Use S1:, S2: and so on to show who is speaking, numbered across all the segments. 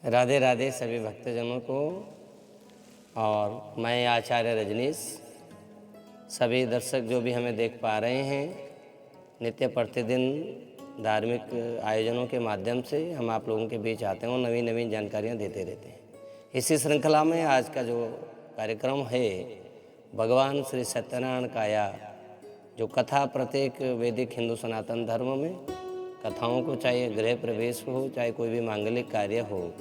S1: राधे राधे सभी भक्तजनों को। और मैं आचार्य रजनीश, सभी दर्शक जो भी हमें देख पा रहे हैं, नित्य प्रतिदिन धार्मिक आयोजनों के माध्यम से हम आप लोगों के बीच आते हैं और नवीन नवीन जानकारियाँ देते रहते हैं। इसी श्रृंखला में आज का जो कार्यक्रम है, भगवान श्री सत्यनारायण काया, जो कथा प्रत्येक वैदिक हिंदू सनातन धर्म में कथाओं को, चाहे गृह प्रवेश हो, चाहे कोई भी मांगलिक कार्य हो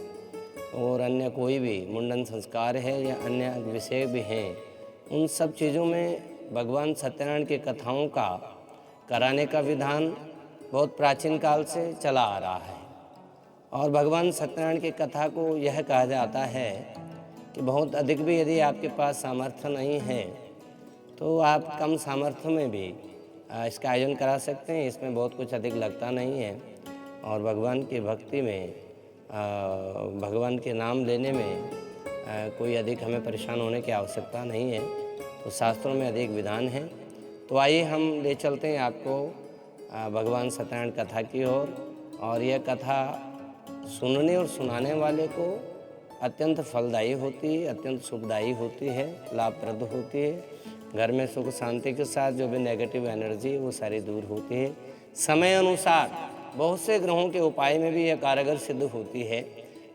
S1: और अन्य कोई भी मुंडन संस्कार है या अन्य विषय भी हैं, उन सब चीज़ों में भगवान सत्यनारायण की कथाओं का कराने का विधान बहुत प्राचीन काल से चला आ रहा है। और भगवान सत्यनारायण की कथा को यह कहा जाता है कि बहुत अधिक भी यदि आपके पास सामर्थ्य नहीं है तो आप कम सामर्थ्य में भी इसका आयोजन करा सकते हैं। इसमें बहुत कुछ अधिक लगता नहीं है और भगवान की भक्ति में, भगवान के नाम लेने में कोई अधिक हमें परेशान होने की आवश्यकता नहीं है। तो शास्त्रों में अधिक विधान है। तो आइए हम ले चलते हैं आपको भगवान सत्यनारायण कथा की ओर। और यह कथा सुनने और सुनाने वाले को अत्यंत फलदायी होती है, अत्यंत सुखदायी होती है, लाभप्रद होती है। घर में सुख शांति के साथ जो भी नेगेटिव एनर्जी वो सारी दूर होती है। समय अनुसार बहुत से ग्रहों के उपाय में भी यह कारगर सिद्ध होती है।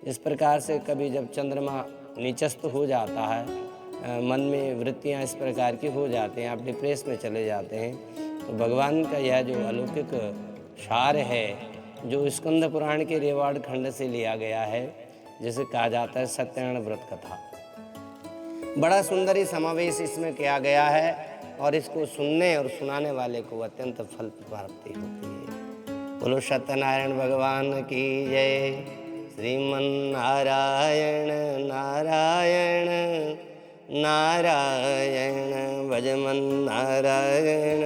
S1: इस प्रकार से कभी जब चंद्रमा नीचस्थ हो जाता है, मन में वृत्तियां इस प्रकार की हो जाती हैं, आप डिप्रेस में चले जाते हैं, तो भगवान का यह जो अलौकिक सार है, जो स्कंद पुराण के रेवाड़ खंड से लिया गया है, जिसे कहा जाता है सत्यनारायण व्रत कथा, बड़ा सुंदर ही समावेश इसमें किया गया है और इसको सुनने और सुनाने वाले को अत्यंत फल प्राप्ति होती है। बोलो सत्यनारायण भगवान की जय। श्रीमन नारायण नारायण नारायण, भजमन नारायण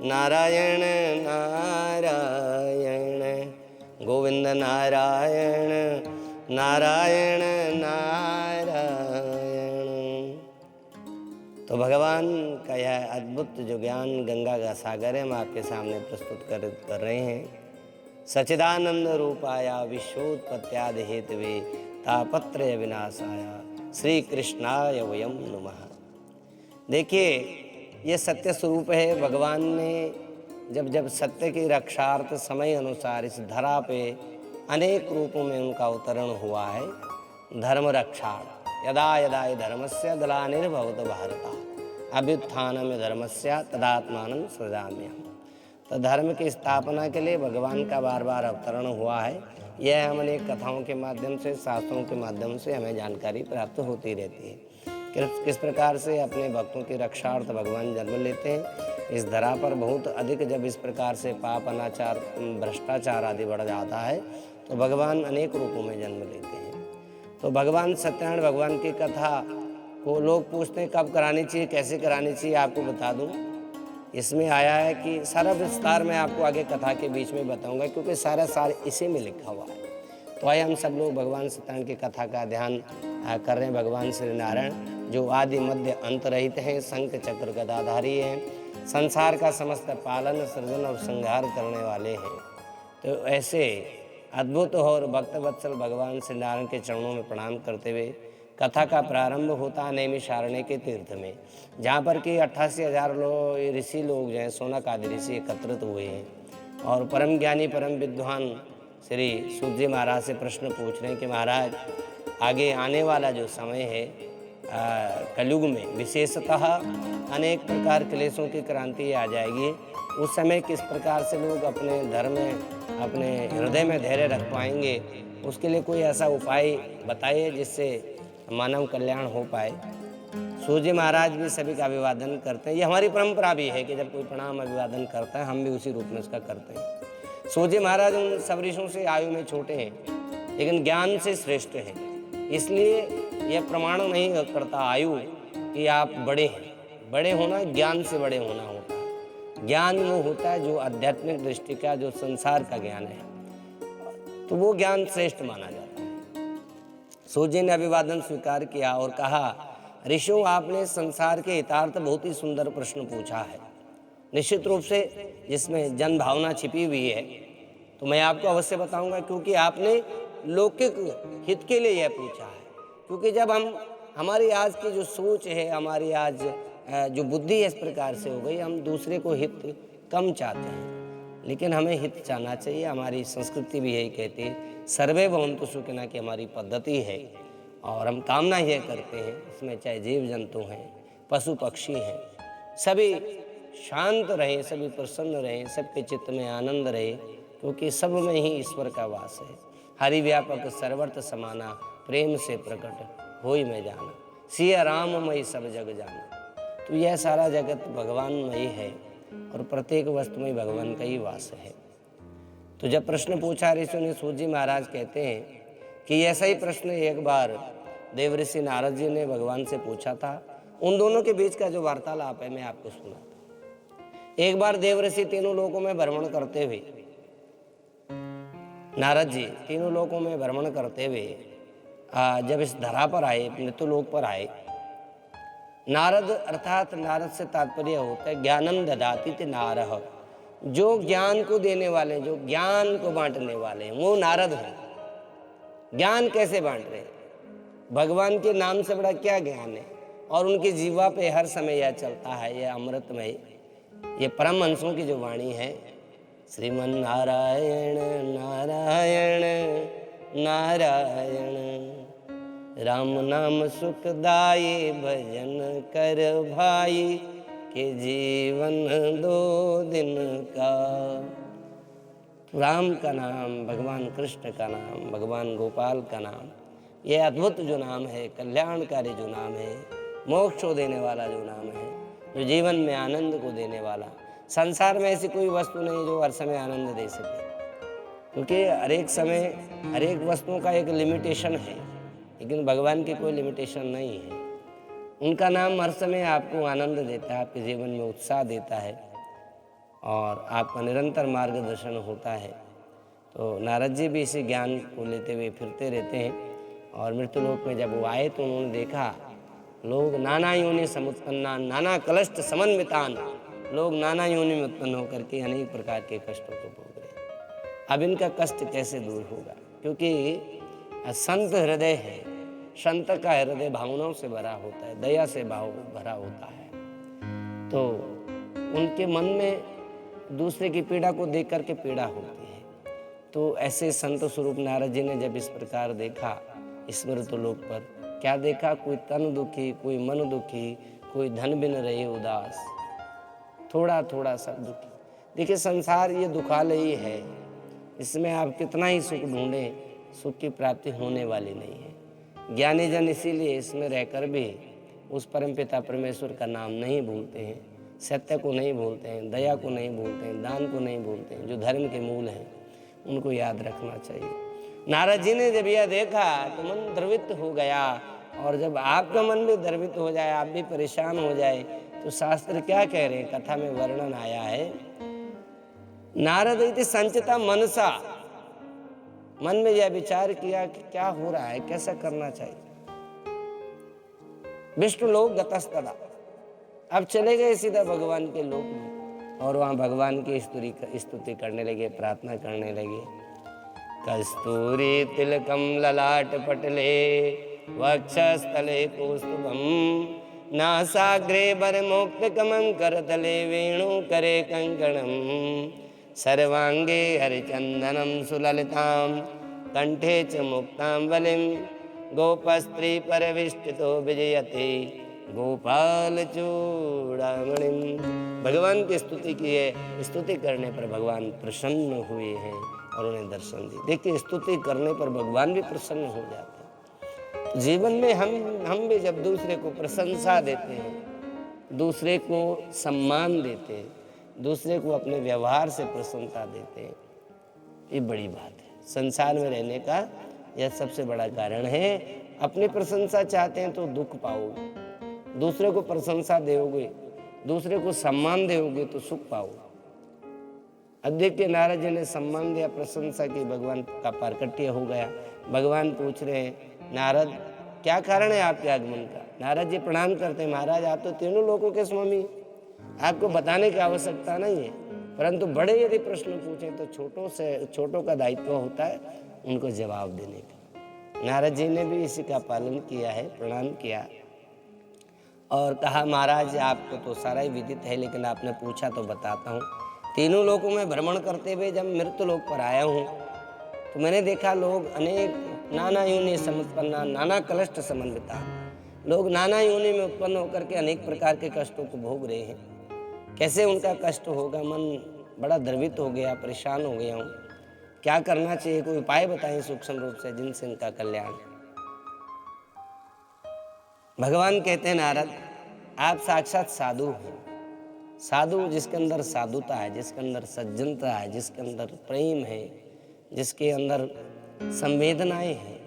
S1: नारायण नारायण, गोविंद नारायण नारायण नारायण। तो भगवान का यह अद्भुत जो ज्ञान गंगा का सागर है, हम आपके सामने प्रस्तुत कर रहे हैं। सच्चिदानंद रूपाया विश्वोत्पत्त्यादि हेतवे तापत्रय विनाशाया श्री कृष्णाय वयम नमः। देखिए, ये सत्य स्वरूप है। भगवान ने जब जब सत्य की रक्षार्थ समय अनुसार इस धरा पे अनेक रूपों में उनका अवतरण हुआ है। धर्म रक्षार्थ, यदा यदा हि धर्मस्य ग्लानिर्भवति भारत अभ्युत्थानम धर्मस्य तदात्मानं सृजाम्यहम्। तो धर्म की स्थापना के लिए भगवान का बार बार अवतरण हुआ है। यह हम अनेक कथाओं के माध्यम से, शास्त्रों के माध्यम से हमें जानकारी प्राप्त होती रहती है। किस प्रकार से अपने भक्तों की रक्षार्थ भगवान जन्म लेते हैं इस धरा पर। बहुत अधिक जब इस प्रकार से पाप, अनाचार, भ्रष्टाचार आदि बढ़ जाता है तो भगवान अनेक रूपों में जन्म लेते हैं। तो भगवान सत्यनारायण भगवान की कथा को लोग पूछते हैं कब करानी चाहिए, कैसे करानी चाहिए। आपको बता दूं, इसमें आया है कि सारा विस्तार मैं आपको आगे कथा के बीच में बताऊंगा, क्योंकि सारा सार इसी में लिखा हुआ है। तो आइए हम सब लोग भगवान सत्यनारायण की कथा का ध्यान कर रहे हैं। भगवान श्री नारायण जो आदि मध्य अंत रहित हैं, शंख चक्र गदाधारी हैं, संसार का समस्त पालन, सृजन और संहार करने वाले हैं। तो ऐसे अद्भुत और भक्तवत्सल भगवान श्री नारायण के चरणों में प्रणाम करते हुए कथा का प्रारंभ होता है नैमिषारण्य के तीर्थ में, जहाँ पर कि 88,000 ऋषि लोग जो हैं, सोनक आदि ऋषि एकत्रित हुए हैं और परम ज्ञानी परम विद्वान श्री सूत जी महाराज से प्रश्न पूछ रहे हैं कि महाराज, आगे आने वाला जो समय है कलयुग में विशेषतः अनेक प्रकार क्लेशों की क्रांति आ जाएगी। उस समय किस प्रकार से लोग अपने धर्म में, अपने हृदय में धैर्य रख पाएंगे, उसके लिए कोई ऐसा उपाय बताइए जिससे मानव कल्याण हो पाए। सूत जी महाराज भी सभी का अभिवादन करते हैं। ये हमारी परंपरा भी है कि जब कोई प्रणाम अभिवादन करता है हम भी उसी रूप में उसका करते हैं। सूत जी महाराज उन सब ऋषियों से आयु में छोटे हैं, लेकिन ज्ञान से श्रेष्ठ हैं। इसलिए यह प्रमाण नहीं करता आयु कि आप बड़े हैं। बड़े होना ज्ञान से बड़े होना होता है। ज्ञान वो होता है जो आध्यात्मिक दृष्टि का, जो संसार का ज्ञान है, तो वो ज्ञान श्रेष्ठ माना जाता है। सूत जी ने अभिवादन स्वीकार किया और कहा, ऋषियों, आपने संसार के हितार्थ बहुत ही सुंदर प्रश्न पूछा है, निश्चित रूप से जिसमें जन भावना छिपी हुई है। तो मैं आपको अवश्य बताऊंगा, क्योंकि आपने लौकिक हित के लिए यह पूछा है। क्योंकि जब हमारी आज की जो सोच है, हमारी आज जो बुद्धि इस प्रकार से हो गई, हम दूसरे को हित कम चाहते हैं, लेकिन हमें हित चाहना चाहिए। हमारी संस्कृति भी यही कहती है, सर्वे भवन्तु सुखिनः की हमारी पद्धति है और हम कामना यह करते हैं, इसमें चाहे जीव जंतु हैं, पशु पक्षी हैं, सभी शांत रहे, सभी प्रसन्न रहे, सबके चित्त में आनंद रहे, क्योंकि सब में ही ईश्वर का वास है। हरि व्यापक सर्वर्थ समाना, प्रेम से प्रकट होई मैं जाना, सिया राममयी सब जग जाना। तो यह सारा जगत भगवानमयी है और प्रत्येक वस्तु में भगवान का ही वास है। तो जब प्रश्न पूछा ऋषि ने, सूत जी महाराज कहते हैं कि ऐसा ही प्रश्न एक बार देवऋषि नारद जी ने भगवान से पूछा था। उन दोनों के बीच का जो वार्तालाप है मैं आपको सुनाता। एक बार देवऋषि तीनों लोकों में भ्रमण करते हुए, नारद जी तीनों लोकों में भ्रमण करते हुए जब इस धरा पर आए, मृत्युलोक पर आए, नारद अर्थात नारद से तात्पर्य होता है ज्ञानम ददाति ते नारः, जो ज्ञान को देने वाले, जो ज्ञान को बांटने वाले हैं, वो नारद हैं। ज्ञान कैसे बांट रहे हैं? भगवान के नाम से बड़ा क्या ज्ञान है? और उनकी जीवा पे हर समय यह चलता है, यह अमृतमय, ये परमहंसों की जो वाणी है, श्रीमन नारायण नारायण नारायण, राम नाम सुखदाई, भजन कर भाई, के जीवन 2 दिन का। राम का नाम, भगवान कृष्ण का नाम, भगवान गोपाल का नाम, यह अद्भुत जो नाम है, कल्याणकारी जो नाम है, मोक्ष को देने वाला जो नाम है, जो जीवन में आनंद को देने वाला। संसार में ऐसी कोई वस्तु नहीं जो हर समय आनंद दे सके, क्योंकि हर एक समय हर एक वस्तुओं का एक लिमिटेशन है, लेकिन भगवान की कोई लिमिटेशन नहीं है। उनका नाम हर समय आपको आनंद देता है, आपके जीवन में उत्साह देता है और आपका निरंतर मार्गदर्शन होता है। तो नारद जी भी इसी ज्ञान को लेते हुए फिरते रहते हैं। और मृत्युलोक में जब वो आए तो उन्होंने देखा लोग नाना योनि समुत्पन्ना, नाना कलष्ट समन्वितान, लोग नाना योनि में उत्पन्न होकर के अनेक प्रकार के कष्टों को भोग रहे हैं। अब इनका कष्ट कैसे दूर होगा? क्योंकि संत हृदय है, संत का हृदय भावनाओं से भरा होता है, दया से भाव भरा होता है। तो उनके मन में दूसरे की पीड़ा को देख करके पीड़ा होती है। तो ऐसे संत स्वरूप नारद जी ने जब इस प्रकार देखा इस मृत्युलोक पर, क्या देखा? कोई तन दुखी, कोई मन दुखी, कोई धन बिन रहे उदास, थोड़ा थोड़ा सब दुखी। देखिए संसार ये दुखालय है, इसमें आप कितना ही सुख ढूंढें, सुख की प्राप्ति होने वाली नहीं है। ज्ञानी जन इसीलिए इसमें रहकर भी उस परमपिता परमेश्वर का नाम नहीं भूलते हैं, सत्य को नहीं भूलते हैं, दया को नहीं भूलते हैं, दान को नहीं भूलते हैं, जो धर्म के मूल हैं उनको याद रखना चाहिए। नारद जी ने जब यह देखा तो मन द्रवित हो गया। और जब आपका मन भी द्रवित हो जाए, आप भी परेशान हो जाए, तो शास्त्र क्या कह रहे हैं? कथा में वर्णन आया है, नारद इति संचिता मनसा, मन में यह विचार किया कि क्या हो रहा है, कैसा करना चाहिए। विष्णु लोक गतस्तदा, अब चले गए सीधा भगवान के लोक में और वहाँ भगवान की स्तुति करने लगे, प्रार्थना करने लगे। कस्तूरी तिलकम ललाट पटले, वक्षस्थले कौस्तुभम, नासाग्रे बरमोक्तकमं, करतले वेणु करे कंकणम, सर्वांगे हरिचंदनम सुललितां, कंठे च मुक्तां बलिं, गोपस्त्री परविष्टितो विजयते, गोपाल चूड़ामणिम। भगवान की स्तुति की है, स्तुति करने पर भगवान प्रसन्न हुए हैं और उन्हें दर्शन दिए। देखिए स्तुति करने पर भगवान भी प्रसन्न हो जाते हैं। जीवन में हम भी जब दूसरे को प्रशंसा देते हैं, दूसरे को सम्मान देते हैं, दूसरे को अपने व्यवहार से प्रसन्नता देते हैं, ये बड़ी बात है। संसार में रहने का यह सबसे बड़ा कारण है। अपनी प्रशंसा चाहते हैं तो दुख पाओगे, दूसरे को प्रशंसा दोगे, दूसरे को सम्मान दोगे तो सुख पाओगे। अब देखिए नारद जी ने सम्मान दिया, प्रशंसा की, भगवान का प्राकट्य हो गया। भगवान पूछ रहे हैं, नारद क्या कारण है आपके आगमन का? नारद जी प्रणाम करते हैं, महाराज आप तो तीनों लोकों के स्वामी, आपको बताने की आवश्यकता नहीं है, परंतु बड़े यदि प्रश्न पूछें तो छोटों का दायित्व होता है उनको जवाब देने का। नारद जी ने भी इसी का पालन किया है, प्रणाम किया और कहा महाराज आपको तो सारा ही विदित है, लेकिन आपने पूछा तो बताता हूँ। तीनों लोकों में भ्रमण करते हुए जब मृत्यु लोक पर आया हूँ तो मैंने देखा लोग अनेक नाना योनि समुत्पन्ना नाना कलष्ट समन्विता, लोग नाना योनि में उत्पन्न होकर के अनेक प्रकार के कष्टों को भोग रहे हैं। कैसे उनका कष्ट होगा, मन बड़ा द्रवित हो गया, परेशान हो गया हूँ। क्या करना चाहिए, कोई उपाय बताएं सूक्ष्म रूप से जिनसे इनका कल्याण। भगवान कहते हैं नारद आप साक्षात साधु हैं। साधु जिसके अंदर साधुता है, जिसके अंदर सज्जनता है, जिसके अंदर प्रेम है, जिसके अंदर संवेदनाएं हैं।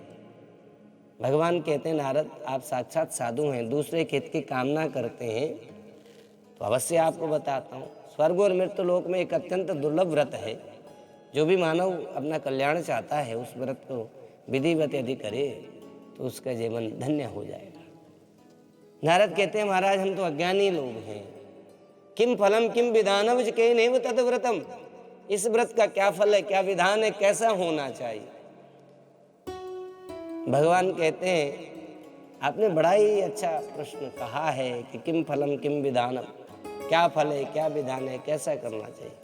S1: भगवान कहते हैं नारद आप साक्षात साधु हैं, दूसरे के हित की कामना करते हैं। तो अवश्य आपको बताता हूँ, स्वर्ग और मृत्यु लोक में एक अत्यंत दुर्लभ व्रत है। जो भी मानव अपना कल्याण चाहता है उस व्रत को विधिवत यदि करे तो उसका जीवन धन्य हो जाएगा। नारद कहते हैं महाराज हम तो अज्ञानी लोग हैं। किम फलम किम विधानम के नैव तद व्रतम, इस व्रत का क्या फल है, क्या विधान है, कैसा होना चाहिए। भगवान कहते हैं आपने बड़ा ही अच्छा प्रश्न कहा है कि किम फलम किम विधानम, क्या फल है, क्या विधान है, कैसा करना चाहिए।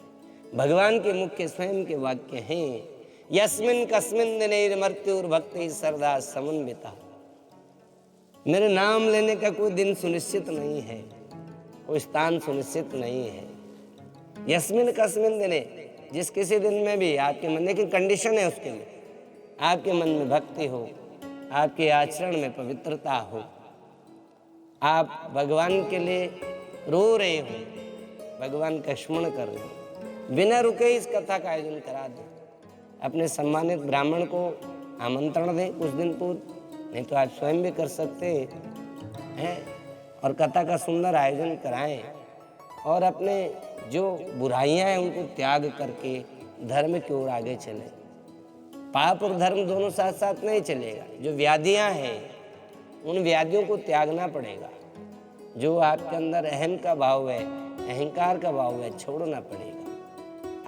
S1: भगवान के मुख के स्वयं के वाक्य हैं, यस्मिन कस्मिन दिने मृत्युर्भक्ति श्रद्धा समन्विता। मेरे नाम लेने का कोई दिन सुनिश्चित नहीं है, कोई स्थान सुनिश्चित नहीं है। यस्मिन कस्मिन दिने, जिस किसी दिन में भी आपके मन की कंडीशन है उसके लिए, आपके मन में भक्ति हो, आपके आचरण में पवित्रता हो, आप भगवान के लिए रो रहे हो, भगवान का स्मरण कर रहे हो, बिना रुके इस कथा का आयोजन करा दें। अपने सम्मानित ब्राह्मण को आमंत्रण दें कुछ दिन पूर्व, नहीं तो आप स्वयं भी कर सकते हैं और कथा का सुंदर आयोजन कराएं और अपने जो बुराइयां हैं उनको त्याग करके धर्म की ओर आगे चलें। पाप और धर्म दोनों साथ साथ नहीं चलेगा। जो व्याधियां हैं उन व्याधियों को त्यागना पड़ेगा। जो आपके अंदर अहम का भाव है, अहंकार का भाव है, छोड़ना पड़ेगा।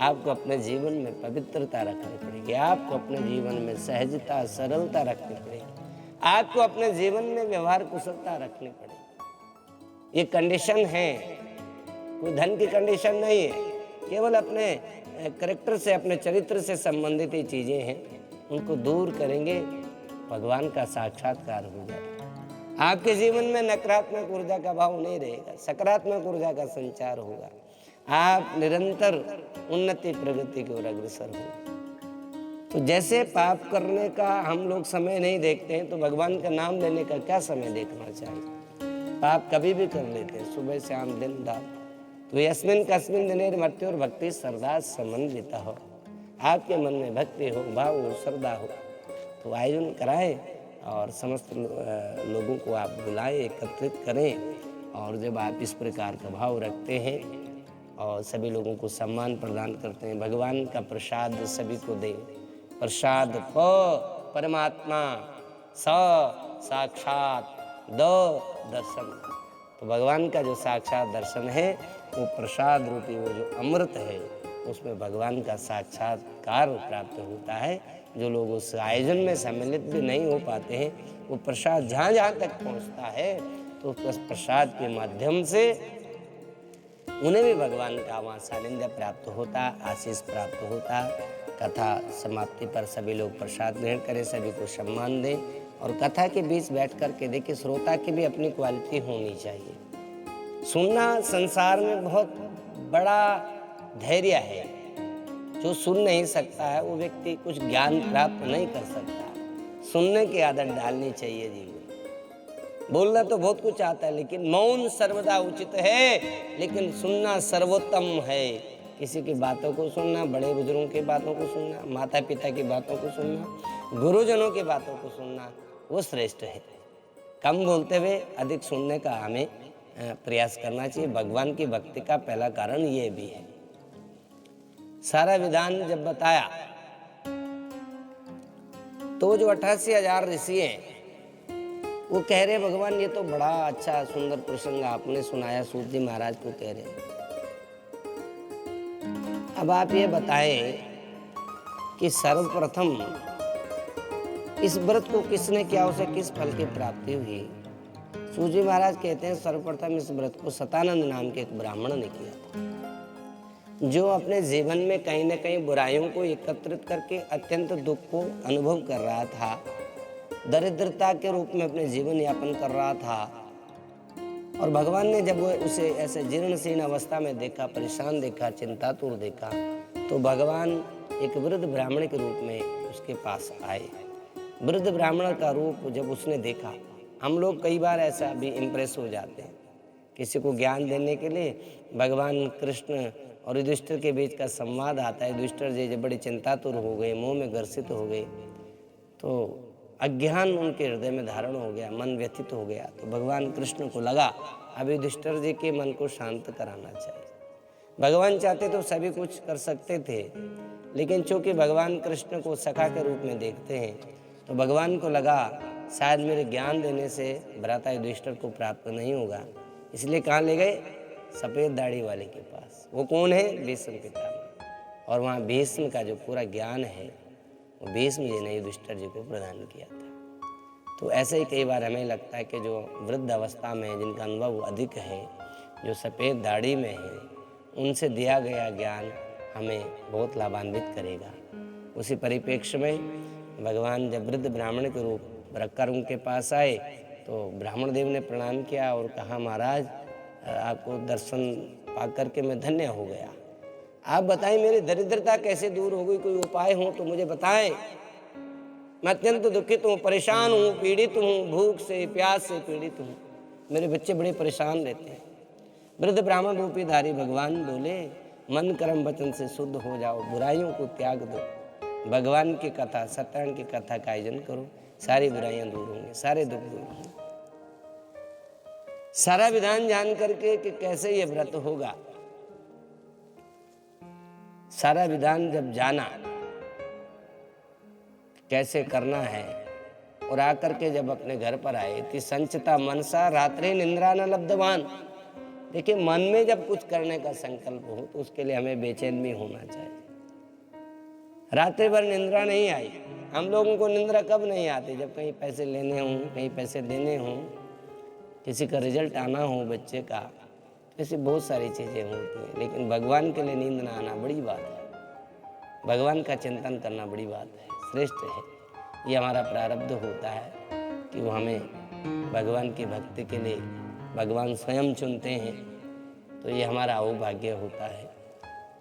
S1: आपको अपने जीवन में पवित्रता रखनी पड़ेगी, आपको अपने जीवन में सहजता सरलता रखनी पड़ेगी, आपको अपने जीवन में व्यवहार कुशलता रखनी पड़ेगी। ये कंडीशन है, कोई धन की कंडीशन नहीं है, केवल अपने कैरेक्टर से, अपने चरित्र से संबंधित ही चीज़ें हैं। उनको दूर करेंगे, भगवान का साक्षात्कार हो जाएगा। आपके जीवन में नकारात्मक ऊर्जा का भाव नहीं रहेगा, सकारात्मक ऊर्जा का संचार होगा। आप निरंतर उन्नति प्रगति की ओर अग्रसर हो। तो जैसे पाप करने का हम लोग समय नहीं देखते हैं, तो भगवान का नाम लेने का क्या समय देखना चाहिए। पाप कभी भी कर लेते हैं, सुबह शाम दिन रात। तो यस्मिन कस्मिन दिने मृत्यु और भक्ति श्रद्धा समन्विता हो, आपके मन में भक्ति हो, भाव हो, श्रद्धा हो, तो आयोजन कराएं और समस्त लोगों को आप बुलाएं, एकत्रित करें। और जब आप इस प्रकार का भाव रखते हैं और सभी लोगों को सम्मान प्रदान करते हैं, भगवान का प्रसाद सभी को दें। प्रसाद प परमात्मा, स साक्षात, द दर्शन। तो भगवान का जो साक्षात दर्शन है वो प्रसाद रूपी वो जो अमृत है उसमें भगवान का साक्षात्कार प्राप्त होता है। जो लोग उस आयोजन में सम्मिलित भी नहीं हो पाते हैं, वो प्रसाद जहाँ जहाँ तक पहुँचता है तो उस प्रसाद के माध्यम से उन्हें भी भगवान का वहाँ सानिध्य प्राप्त होता, आशीष प्राप्त होता। कथा समाप्ति पर सभी लोग प्रसाद ग्रहण करें, सभी को सम्मान दें और कथा के बीच बैठ कर के देखिए, श्रोता की भी अपनी क्वालिटी होनी चाहिए। सुनना संसार में बहुत बड़ा धैर्य है। जो सुन नहीं सकता है वो व्यक्ति कुछ ज्ञान प्राप्त नहीं कर सकता। सुनने की आदत डालनी चाहिए जीवन। बोलना तो बहुत कुछ आता है, लेकिन मौन सर्वदा उचित है, लेकिन सुनना सर्वोत्तम है। किसी की बातों को सुनना, बड़े बुजुर्गों की बातों को सुनना, माता पिता की बातों को सुनना, गुरुजनों की बातों को सुनना, वो श्रेष्ठ है। कम बोलते हुए अधिक सुनने का हमें प्रयास करना चाहिए। भगवान की भक्ति का पहला कारण ये भी है। सारा विधान जब बताया तो जो 88,000 ऋषि हैं वो कह रहे भगवान ये तो बड़ा अच्छा सुंदर प्रसंग आपने सुनाया, सूत जी महाराज को कह रहे। अब आप ये बताएं कि सर्वप्रथम इस व्रत को किसने किया, उसे किस फल की प्राप्ति हुई। सूत जी महाराज कहते हैं सर्वप्रथम इस व्रत को सतानंद नाम के एक ब्राह्मण ने किया था, जो अपने जीवन में कहीं न कहीं बुराइयों को एकत्रित करके अत्यंत दुख को अनुभव कर रहा था, दरिद्रता के रूप में अपने जीवन यापन कर रहा था। और भगवान ने जब वो उसे ऐसे जीर्ण शीर्ण अवस्था में देखा, परेशान देखा, चिंतातुर देखा, तो भगवान एक वृद्ध ब्राह्मण के रूप में उसके पास आए। वृद्ध ब्राह्मण का रूप जब उसने देखा, हम लोग कई बार ऐसा भी इम्प्रेस हो जाते हैं, किसी को ज्ञान देने के लिए भगवान कृष्ण और युधिष्ठिर के बीच का संवाद आता है। युधिष्ठिर जी जब बड़े चिंतातुर हो गए, मोह में ग्रसित हो गए, तो अज्ञान उनके हृदय में धारण हो गया, मन व्यथित हो गया। तो भगवान कृष्ण को लगा अब युधिष्ठिर जी के मन को शांत कराना चाहिए। भगवान चाहते तो सभी कुछ कर सकते थे, लेकिन चूंकि भगवान कृष्ण को सखा के रूप में देखते हैं, तो भगवान को लगा शायद मेरे ज्ञान देने से भ्राता युधिष्ठिर को प्राप्त नहीं होगा। इसलिए कहाँ ले गए? सफ़ेद दाढ़ी वाले के पास। वो कौन है? भीष्म पितामह। और वहाँ भीष्म का जो पूरा ज्ञान है वो भीष्म जी ने युधिष्ठिर जी को प्रदान किया था। तो ऐसे ही कई बार हमें लगता है कि जो वृद्ध अवस्था में जिनका अनुभव अधिक है, जो सफ़ेद दाढ़ी में है, उनसे दिया गया ज्ञान हमें बहुत लाभान्वित करेगा। उसी परिप्रेक्ष्य में भगवान जब वृद्ध ब्राह्मण के रूप रखकर उनके पास आए, तो ब्राह्मण देव ने प्रणाम किया और कहा, महाराज आपको दर्शन पा करके मैं धन्य हो गया। आप बताएं मेरी दरिद्रता कैसे दूर हो गई, कोई उपाय हो तो मुझे बताएं। मैं अत्यंत दुखित हूँ, परेशान हूँ, पीड़ित हूँ, भूख से प्यास से पीड़ित हूँ, मेरे बच्चे बड़े परेशान रहते हैं। वृद्ध ब्राह्मण रूपी धारी भगवान बोले, मन कर्म वचन से शुद्ध हो जाओ, बुराइयों को त्याग दो, भगवान की कथा सत्यनारायण की कथा का आयोजन करो, सारी बुराइयां दूर होंगी, सारे दुख दूर होंगे। सारा विधान जान करके कि कैसे ये व्रत होगा, सारा विधान जब जाना कैसे करना है, और आकर के जब अपने घर पर आए, ति संचिता मनसा रात्रि निंद्रा न लब्धवान। देखिए, मन में जब कुछ करने का संकल्प हो तो उसके लिए हमें बेचैन भी होना चाहिए। रात्रि भर निंद्रा नहीं आई। हम लोगों को निंद्रा कब नहीं आती? जब कहीं पैसे लेने हों, कहीं पैसे देने हों, किसी का रिजल्ट आना हो बच्चे का, तो ऐसी बहुत सारी चीज़ें होती हैं। लेकिन भगवान के लिए नींद ना आना बड़ी बात है, भगवान का चिंतन करना बड़ी बात है, श्रेष्ठ है। ये हमारा प्रारब्ध होता है कि वो हमें भगवान की भक्ति के लिए भगवान स्वयं चुनते हैं, तो ये हमारा अहोभाग्य होता है।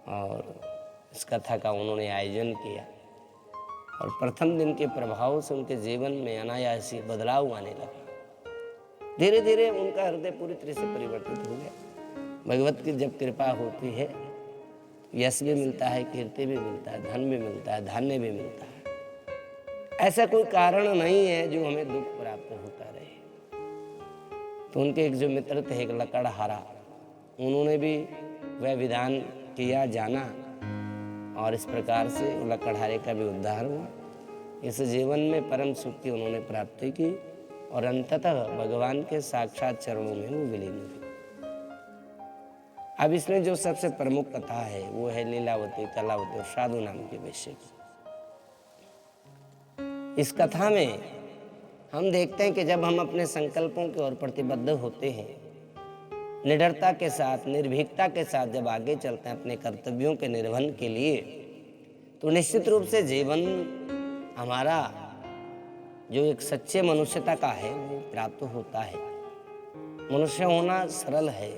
S1: और इस कथा का उन्होंने आयोजन किया और प्रथम दिन के प्रभाव से उनके जीवन में अनायासी बदलाव आने लगा। धीरे धीरे उनका हृदय पूरी तरह से परिवर्तित हो गया। भगवत की जब कृपा होती है, यश भी मिलता है, कीर्ति भी मिलता है, धन भी मिलता है, धान्य भी मिलता है। ऐसा कोई कारण नहीं है जो हमें दुख प्राप्त होता रहे। तो उनके एक जो मित्र थे, एक लकड़हारा, उन्होंने भी वह विधान किया, जाना, और इस प्रकार से लकड़हारे का भी उद्धार हुआ। इस जीवन में परम सुख की उन्होंने प्राप्ति की और अंततः भगवान के साक्षात चरणों में वो विलीन हुए। अब इसमें जो सबसे प्रमुख कथा है वो है लीलावती, कलावती और साधु नाम की वैश्य की। इस कथा में हम देखते हैं कि जब हम अपने संकल्पों की ओर प्रतिबद्ध होते हैं, निडरता के साथ, निर्भीकता के साथ जब आगे चलते हैं अपने कर्तव्यों के निर्वहन के लिए, तो निश्चित रूप से जीवन हमारा जो एक सच्चे मनुष्यता का है वो प्राप्त होता है। मनुष्य होना सरल है,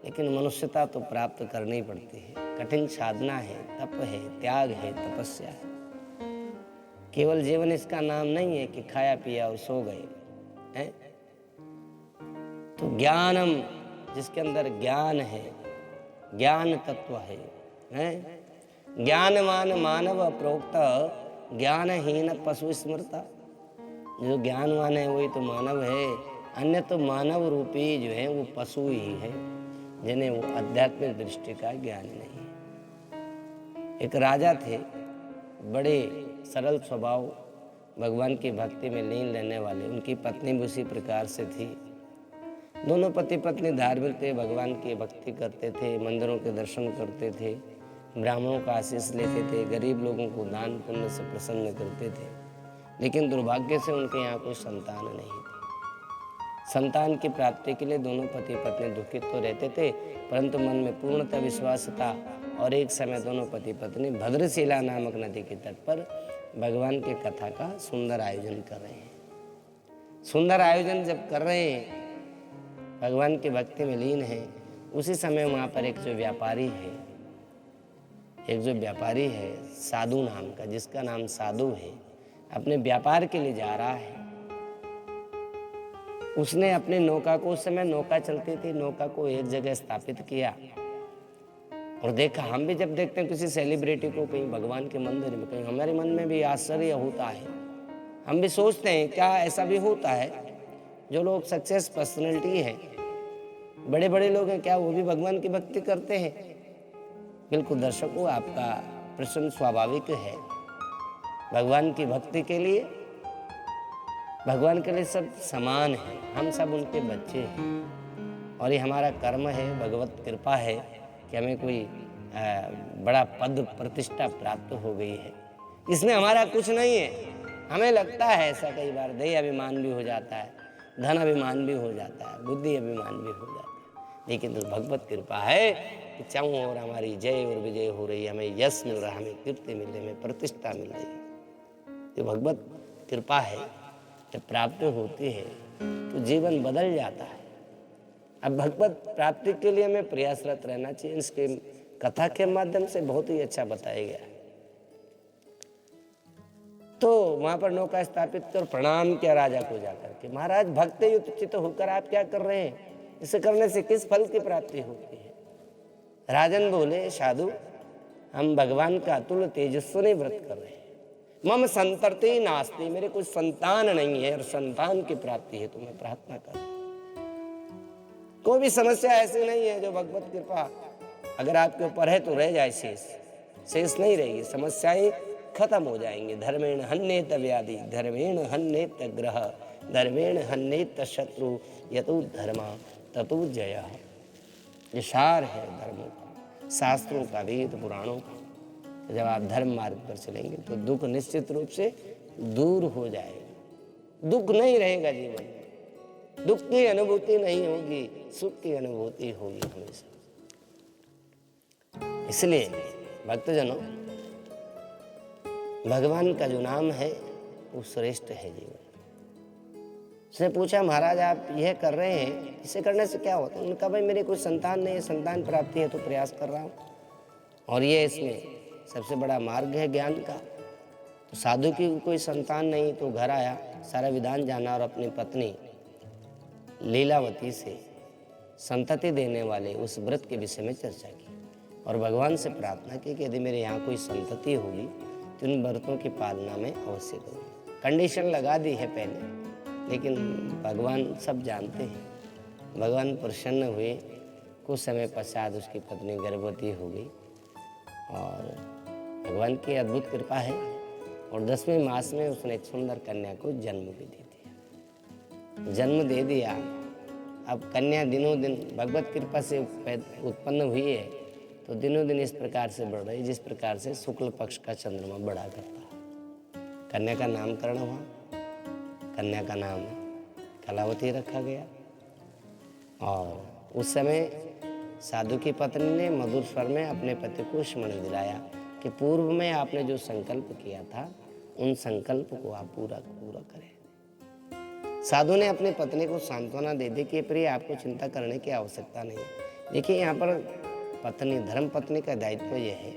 S1: लेकिन मनुष्यता तो प्राप्त करनी पड़ती है। कठिन साधना है, तप है, त्याग है, तपस्या है। केवल जीवन इसका नाम नहीं है कि खाया पिया और सो गए हैं। तो ज्ञानम, जिसके अंदर ज्ञान है, ज्ञान तत्व है? ज्ञानवान मानव प्रोक्त ज्ञानहीन पशु स्मृता। जो ज्ञानवान है वही तो मानव है, अन्य तो मानव रूपी जो है वो पशु ही है, जिन्हें वो आध्यात्मिक दृष्टि का ज्ञान नहीं है। एक राजा थे, बड़े सरल स्वभाव, भगवान की भक्ति में लीन रहने वाले। उनकी पत्नी भी उसी प्रकार से थी। दोनों पति पत्नी धार्मिक थे, भगवान की भक्ति करते थे, मंदिरों के दर्शन करते थे, ब्राह्मणों का आशीष लेते थे, गरीब लोगों को दान पुण्य से प्रसन्न करते थे। लेकिन दुर्भाग्य से उनके यहाँ कोई संतान नहीं थी। संतान की प्राप्ति के लिए दोनों पति पत्नी दुखित तो रहते थे, परंतु मन में पूर्णतः विश्वास था। और एक समय दोनों पति पत्नी भद्रशिला नामक नदी के तट पर भगवान की कथा का सुंदर आयोजन कर रहे हैं। सुंदर आयोजन जब कर रहे हैं, भगवान की भक्ति में लीन है, उसी समय वहाँ पर एक जो व्यापारी है साधु नाम का, जिसका नाम साधु है, अपने व्यापार के लिए जा रहा है। उसने अपनी नौका को, उस समय नौका चलती थी, नौका को एक जगह स्थापित किया और देखा। हम भी जब देखते हैं किसी सेलिब्रिटी को कहीं भगवान के मंदिर में, कहीं हमारे मन में भी आश्चर्य होता है। हम भी सोचते हैं क्या ऐसा भी होता है, जो लोग सक्सेस पर्सनैलिटी है, बड़े बड़े लोग हैं, क्या वो भी भगवान की भक्ति करते हैं? बिल्कुल दर्शकों, आपका प्रश्न स्वाभाविक है। भगवान की भक्ति के लिए, भगवान के लिए सब समान है, हम सब उनके बच्चे हैं और ये हमारा कर्म है, भगवत कृपा है कि हमें कोई बड़ा पद प्रतिष्ठा प्राप्त हो गई है। इसमें हमारा कुछ नहीं है। हमें लगता है ऐसा कई बार, देह अभिमान भी हो जाता है, धन अभिमान भी हो जाता है, बुद्धि अभिमान भी हो जाता है, लेकिन तो भगवत कृपा है कि चारों ओर हमारी जय और विजय हो रही है, हमें यश मिल रहा है, हमें कीर्ति मिल रही है, हमें प्रतिष्ठा मिल रही है। तो भगवत कृपा है, जब प्राप्ति होती है तो जीवन बदल जाता है। अब भगवत प्राप्ति के लिए हमें प्रयासरत रहना चाहिए। इसके कथा के माध्यम से बहुत ही अच्छा बताया गया है। तो वहां पर नौका स्थापित कर प्रणाम किया राजा को जाकर के, महाराज भक्त युक्त होकर आप क्या कर रहे हैं? इसे करने से किस फल की प्राप्ति होती है? राजन बोले, साधु हम भगवान का अतुल तेजस्वी व्रत कर रहे हैं। मम संतति नास्ति, मेरे कुछ संतान नहीं है और संतान की प्राप्ति है तो मैं प्रार्थना कर। कोई भी समस्या ऐसी नहीं है जो भगवत कृपा अगर आपके ऊपर है तो रह जाए, शेष नहीं रहेगी, समस्याएं खत्म हो जाएंगे। धर्मेण हन्येत व्याधि, धर्मेण हन्येत ग्रह, धर्मेण हन्येत शत्रु, यतो धर्मा ततो जय। ये सार है धर्मों का, शास्त्रों का, वेद पुराणों का। जब आप धर्म मार्ग पर चलेंगे तो दुख निश्चित रूप से दूर हो जाएगा। दुख नहीं रहेगा जीवन में, दुख की अनुभूति नहीं होगी, सुख की अनुभूति होगी हमेशा। इसलिए भक्तजनों, भगवान का जो नाम है वो श्रेष्ठ है जीवन। उसने पूछा, महाराज आप यह कर रहे हैं, इसे करने से क्या होता है? उन्होंने कहा, भाई मेरी कोई संतान नहीं है, संतान प्राप्ति है तो प्रयास कर रहा हूँ, और ये इसमें सबसे बड़ा मार्ग है ज्ञान का। तो साधु की कोई संतान नहीं, तो घर आया, सारा विधान जाना और अपनी पत्नी लीलावती से संतति देने वाले उस व्रत के विषय में चर्चा की और भगवान से प्रार्थना की कि यदि मेरे यहाँ कोई संतति होगी तो इन व्रतों की पालना में अवश्य करूँगा। कंडीशन लगा दी है पहले, लेकिन भगवान सब जानते हैं। भगवान प्रसन्न हुए, कुछ समय पश्चात उसकी पत्नी गर्भवती हो गई और भगवान की अद्भुत कृपा है और 10वें मास में उसने एक सुंदर कन्या को जन्म भी दे दिया। जन्म दे दिया। अब कन्या दिनों दिन भगवत कृपा से उत्पन्न हुई है तो दिनों दिन इस प्रकार से बढ़ रही, जिस प्रकार से शुक्ल पक्ष का चंद्रमा बढ़ा करता है। कन्या का नामकरण हुआ, कन्या का नाम कलावती रखा गया और उस समय साधु की पत्नी ने मधुर स्वर में अपने पति को स्मरण दिलाया कि पूर्व में आपने जो संकल्प किया था उन संकल्प को आप पूरा करें। साधु ने अपनी पत्नी को सांत्वना दे दी कि प्रिय आपको चिंता करने की आवश्यकता नहीं। देखिए यहाँ पर पत्नी, धर्म पत्नी का दायित्व यह है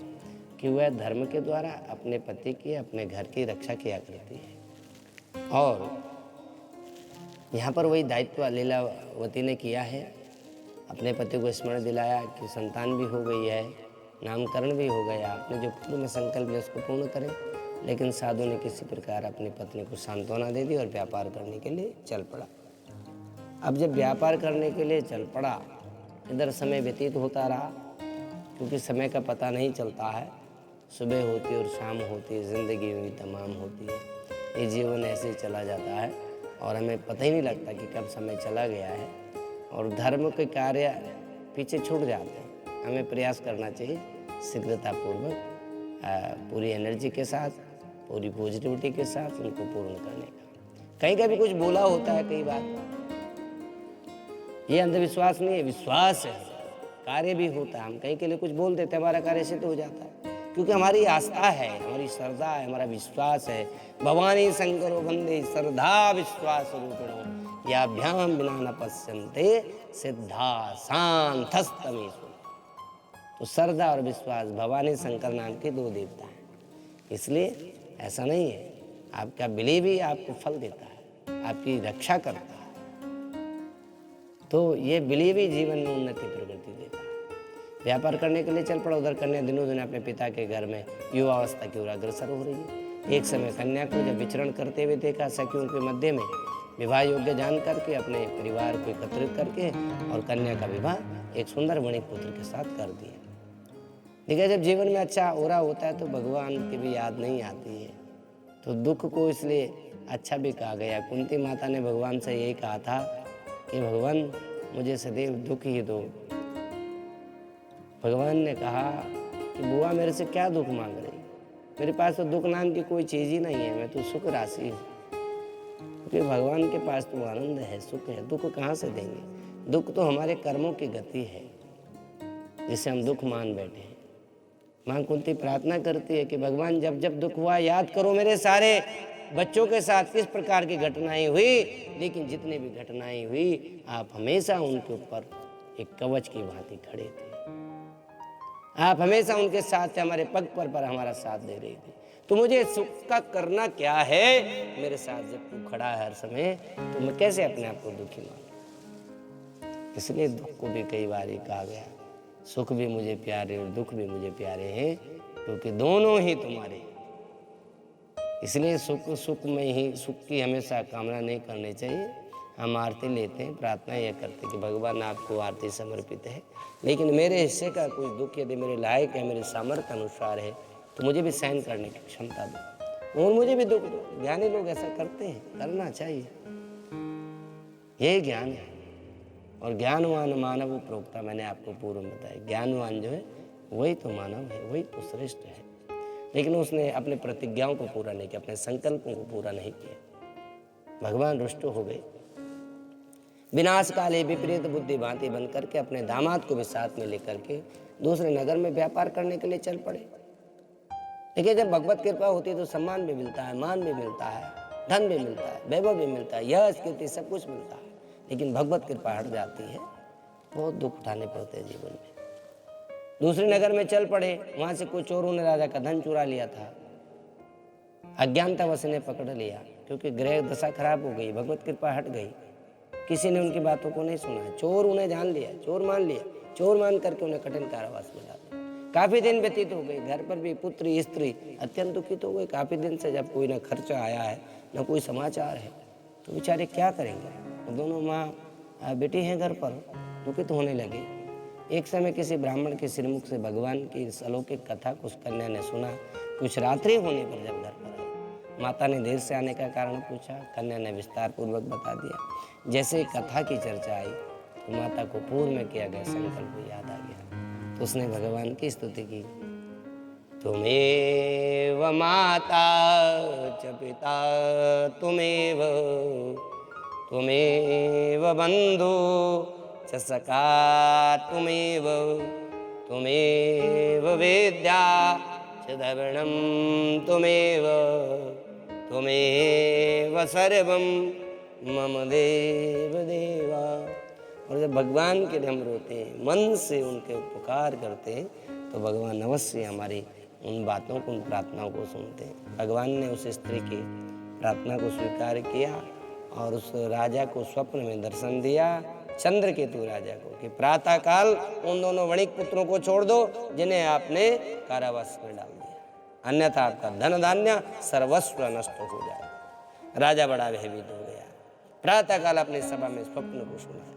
S1: कि वह धर्म के द्वारा अपने पति की, अपने घर की रक्षा किया करती है और यहाँ पर वही दायित्व लीलावती ने किया है। अपने पति को स्मरण दिलाया कि संतान भी हो गई है, नामकरण भी हो गया, आपने जो पूर्व में संकल्प लिया उसको पूर्ण करें। लेकिन साधु ने किसी प्रकार अपनी पत्नी को सांत्वना दे दी और व्यापार करने के लिए चल पड़ा। अब जब व्यापार करने के लिए चल पड़ा, इधर समय व्यतीत होता रहा, क्योंकि समय का पता नहीं चलता है। सुबह होती और शाम होती है, ज़िंदगी में भी तमाम होती है। ये जीवन ऐसे ही चला जाता है और हमें पता ही नहीं लगता कि कब समय चला गया है और धर्म के कार्य पीछे छूट जाते हैं। हमें प्रयास करना चाहिए शीघ्रतापूर्वक, पूरी एनर्जी के साथ पूरी पॉजिटिविटी के साथ उनको पूर्ण करने का। कहीं कभी कुछ बोला होता है कई बार, ये अंधविश्वास नहीं है, विश्वास है। कार्य भी होता है, हम कहीं के लिए कुछ बोल देते हैं, हमारा कार्य सिद्ध हो जाता है, क्योंकि हमारी आस्था है, हमारी श्रद्धा है, हमारा विश्वास है। भवानी शंकरो वंदे श्रद्धा विश्वास रूपिणो याभ्याम बिना न पश्यन्ते सिद्धा शांतस्तमेषु। तो श्रद्धा और विश्वास भवानी शंकर नाम के दो देवता हैं। इसलिए ऐसा नहीं है, आपका बिलीव ही आपको फल देता है, आपकी रक्षा करता है। तो ये बिलीव ही जीवन में उन्नति प्रगति देता है। व्यापार करने के लिए चल पड़ा, उधर कन्या दिनों दिन अपने पिता के घर में युवावस्था की ओर अग्रसर हो रही है। एक समय कन्या को जब विचरण करते हुए देखा, सखियों के मध्य में विवाह योग्य जान करके अपने परिवार को एकत्रित करके और कन्या का विवाह एक सुंदर वणिक पुत्र के साथ कर दिया। देखिए, जब जीवन में अच्छा हो रहा होता है तो भगवान की भी याद नहीं आती है, तो दुख को इसलिए अच्छा भी कहा गया। कुंती माता ने भगवान से यही कहा था कि भगवान मुझे सदैव दुख ही दो। भगवान ने कहा कि बुआ मेरे से क्या दुख मांग रही, मेरे पास तो दुख नाम की कोई चीज़ ही नहीं है, मैं तो सुख राशि हूँ। क्योंकि भगवान के पास तो आनंद है, सुख है, दुख कहाँ से देंगे। दुख तो हमारे कर्मों की गति है जिसे हम दुख मान बैठे हैं। माँ कुंती प्रार्थना करती है कि भगवान जब जब दुख हुआ याद करो मेरे सारे बच्चों के साथ किस प्रकार की घटनाएं हुई, लेकिन जितनी भी घटनाएं हुई आप हमेशा उनके ऊपर एक कवच की भांति खड़े थे। आप हमेशा उनके साथ थे, हमारे पग पर हमारा साथ दे रही थी। तो मुझे सुख का करना क्या है, मेरे साथ जब तू खड़ा है हर समय, तो मैं कैसे अपने आप को दुखी मानूं। इसलिए दुख को भी कई बार कहा गया, सुख भी मुझे प्यारे और दुख भी मुझे प्यारे हैं, क्योंकि दोनों ही तुम्हारे। इसलिए सुख में ही, सुख की हमेशा कामना नहीं करनी चाहिए। हम आरती लेते हैं, प्रार्थना यह करते हैं कि भगवान आपको आरती समर्पित है, लेकिन मेरे हिस्से का कोई दुख यदि मेरे लायक है, मेरे सामर्थ्य अनुसार है, तो मुझे भी सहन करने की क्षमता दो और मुझे भी दुख दो। ज्ञानी लोग ऐसा करते हैं, करना चाहिए, यही ज्ञान है। और ज्ञानवान मानव प्रोक्ता, मैंने आपको पूर्व में बताया, ज्ञानवान जो है वही तो मानव है, वही तो श्रेष्ठ है। लेकिन उसने अपने प्रतिज्ञाओं को पूरा नहीं किया, अपने संकल्पों को पूरा नहीं किया। भगवान रुष्ट हो गए। विनाश काले विपरीत बुद्धि भांति बन करके अपने दामाद को भी साथ में लेकर के दूसरे नगर में व्यापार करने के लिए चल पड़े। देखिए, जब भगवत कृपा होती है तो सम्मान भी मिलता है, मान भी मिलता है, धन भी मिलता है, वैभव भी मिलता है, यश कीर्ति सब कुछ मिलता है। लेकिन भगवत कृपा हट जाती है, बहुत दुख उठाने पड़ते हैं जीवन में। दूसरे नगर में चल पड़े, वहां से कोई चोरों ने राजा का धन चुरा लिया था। अज्ञानतावश ने पकड़ लिया, क्योंकि ग्रह दशा खराब हो गई, भगवत कृपा हट गई, किसी ने उनकी बातों को नहीं सुना। चोर उन्हें जान लिया, चोर मान लिया, चोर मान करके उन्हें कठिन कारावास में डाल दिया। काफी दिन व्यतीत हो गए, घर पर भी पुत्री स्त्री अत्यंत दुखित हो गए। काफी दिन से जब कोई न खर्चा आया है, न कोई समाचार है, तो बेचारे क्या करेंगे। दोनों माँ बेटी हैं घर पर, दुखित होने लगे। एक समय किसी ब्राह्मण के श्रीमुख से भगवान की इस अलौकिक कथा को उस कन्या ने सुना। कुछ रात्रि होने पर जब घर पर आई, माता ने देर से आने का कारण पूछा, कन्या ने विस्तार पूर्वक बता दिया। जैसे कथा की चर्चा आई तो माता को पूर्व में किया गया संकल्प याद आ गया, तो उसने भगवान की स्तुति की। तुमेव माता च पिता तुमेव, तुमेव बंधु च सखा तुमेव, तुमेव वेद्या च द्रविणं तुमेव, तुमेव सर्वं मम देव देवा। और जब भगवान के लिए हम रोते हैं, मन से उनके पुकार करते हैं, तो भगवान अवश्य हमारी उन बातों को, उन प्रार्थनाओं को सुनते हैं। भगवान ने उस स्त्री की प्रार्थना को स्वीकार किया और उस राजा को स्वप्न में दर्शन दिया, चंद्रकेतु राजा को, कि प्रातः काल उन दोनों वणिक पुत्रों को छोड़ दो जिन्हें आपने कारावास में डाल दिया, अन्यथा आपका धन धान्य सर्वस्व नष्ट हो जाए। राजा बड़ा भयभीत हो गया। प्रातः काल अपनी सभा में स्वप्न को सुना,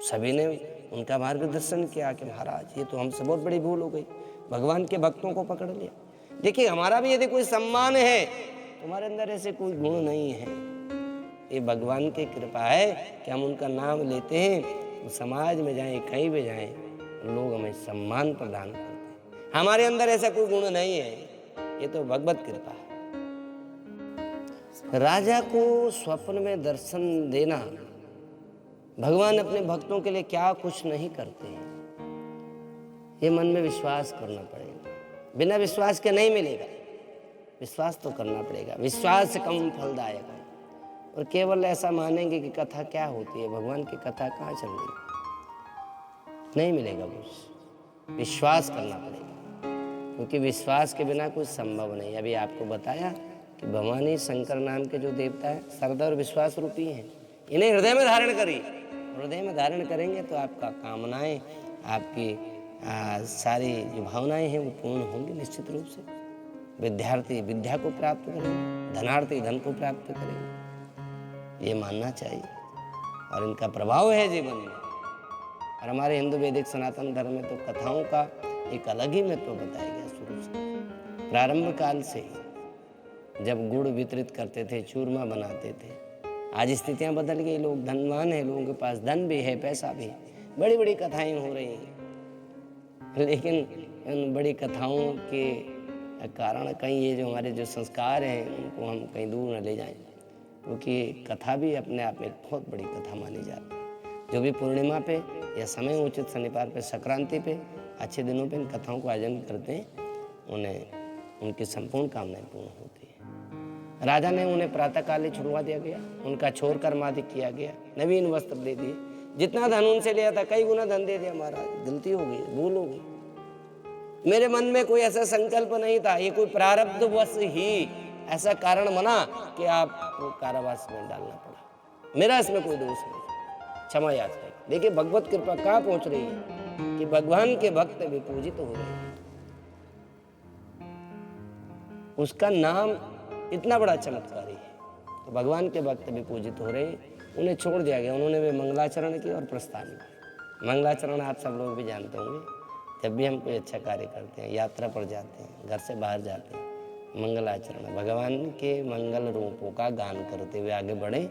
S1: सभी ने उनका मार्गदर्शन किया कि महाराज ये तो हमसे बहुत बड़ी भूल हो गई, भगवान के भक्तों को पकड़ लिया। देखिए, हमारा भी यदि कोई सम्मान है, तुम्हारे अंदर ऐसे कोई गुण नहीं है, ये भगवान की कृपा है कि हम उनका नाम लेते हैं, तो समाज में जाएं, कहीं भी जाएं, लोग हमें सम्मान प्रदान करते हैं। हमारे अंदर ऐसा कोई गुण नहीं है, ये तो भगवत कृपा है। राजा को स्वप्न में दर्शन देना, भगवान अपने भक्तों के लिए क्या कुछ नहीं करते हैं, ये मन में विश्वास करना पड़ेगा। बिना विश्वास के नहीं मिलेगा, विश्वास तो करना पड़ेगा। विश्वास कम फलदायक है। और केवल ऐसा मानेंगे कि कथा क्या होती है, भगवान की कथा कहाँ चल रही, नहीं मिलेगा कुछ। विश्वास करना पड़ेगा, क्योंकि विश्वास के बिना कुछ संभव नहीं। अभी आपको बताया कि भवानी शंकर नाम के जो देवता है श्रद्धा और विश्वास रूपी हैं, इन्हें हृदय में धारण करिए। हृदय में धारण करेंगे तो आपका कामनाएं, आपकी सारी जो भावनाएं हैं वो पूर्ण होंगी निश्चित रूप से। विद्यार्थी विद्या को प्राप्त करेंगे, धनार्थी धन को प्राप्त करेंगे, ये मानना चाहिए। और इनका प्रभाव है जीवन में। और हमारे हिंदू वैदिक सनातन धर्म में तो कथाओं का एक अलग ही महत्व बताया गया शुरू से। प्रारंभ काल से जब गुड़ वितरित करते थे, चूरमा बनाते थे। आज स्थितियां बदल गई, लोग धनवान हैं, लोगों के पास धन भी है, पैसा भी है, बड़ी बड़ी कथाएं हो रही हैं। लेकिन इन बड़ी कथाओं के कारण कहीं ये जो हमारे जो संस्कार हैं उनको हम कहीं दूर न ले जाएं, क्योंकि कथा भी अपने आप में एक बहुत बड़ी कथा मानी जाती है। जो भी पूर्णिमा पे या समय उचित शनिवार पे, संक्रांति पे, अच्छे दिनों पे इन कथाओं को आयोजन करते हैं, उन्हें उनकी संपूर्ण कामनाएं पूर्ण होती है। राजा ने उन्हें प्रातःकाल ही छुड़वा दिया गया, उनका छोर कर्मादि किया गया, नवीन वस्त्र दे दिए, जितना धन उनसे लिया था कई गुना धन दे दिया। महाराज गलती हो गई, भूल हो गई, मेरे मन में कोई ऐसा संकल्प नहीं था, ये कोई प्रारब्धवश ही ऐसा कारण बना कि आपको कारावास में डालना पड़ा, मेरा इसमें कोई दोष नहीं, क्षमा याचना। देखिए भगवत कृपा कहाँ पहुंच रही है कि भगवान के भक्त भी पूजित हो रहे हैं। उसका नाम इतना बड़ा चमत्कारी है, तो भगवान के भक्त भी पूजित हो रहे हैं। उन्हें छोड़ दिया गया, उन्होंने भी मंगलाचरण किया और प्रस्थान किया। मंगलाचरण आप सब लोग भी जानते होंगे, जब भी हम कोई अच्छा कार्य करते हैं, यात्रा पर जाते हैं, घर से बाहर जाते हैं, मंगलाचरण, भगवान के मंगल रूपों का गान करते हुए आगे बढ़े